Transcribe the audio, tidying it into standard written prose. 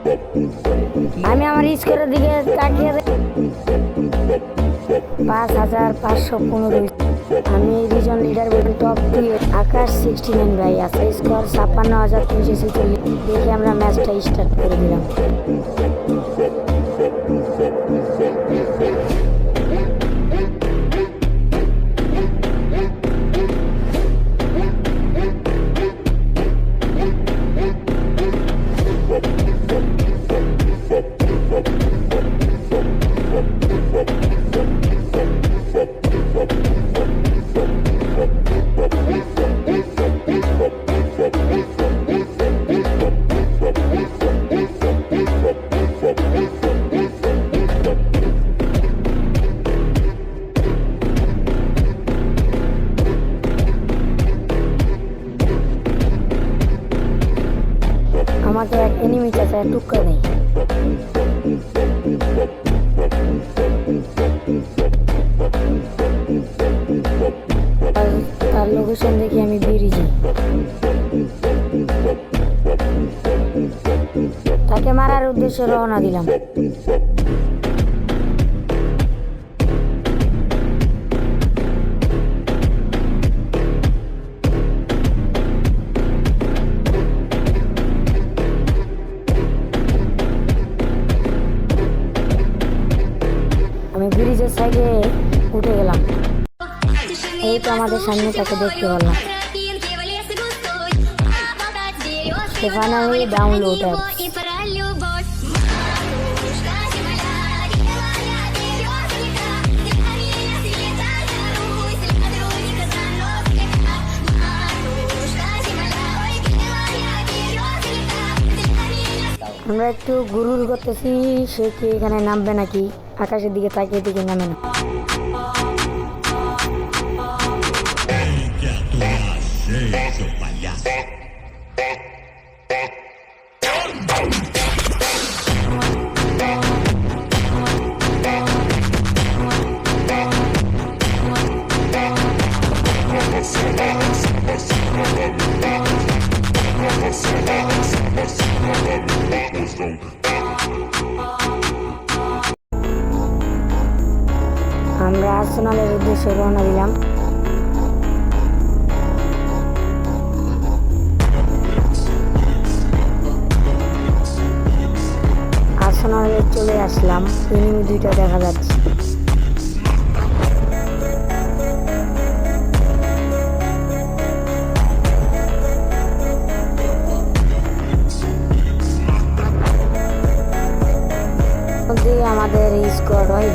আমি আমার স্কোরের দিকে তাকিয়ে 5515। আমি রিজন লিডার বলবেন টপ 2 আকাশ 69 ভাই আছে স্কোর 56346। দেখে আমরা ম্যাচটা স্টার্ট করে দিলাম। আমাকে এক এনিমি চাচা টুক্কা নেই। তার লোকেশন দেখে আমি বেরিয়ে যাই। তাকে মারার উদ্দেশ্যে রওনা দিলাম। আমি ব্রিজের সাইডে উঠে গেলাম। এই তো আমাদের সামনে তাকে দেখতে পারলাম। Finally download app. আমরা একটু গুরুর করতেছি সে কি এখানে নামবে নাকি, আকাশের দিকে তাকিয়ে দিকে নামে না। আমরা আর্সেনালের উদ্দেশ্যে রওনা দিলাম। আর্সেনালে চলে আসলাম। এনিমি দুইটা দেখা যাচ্ছে। আমাদের স্কোয়াড হয়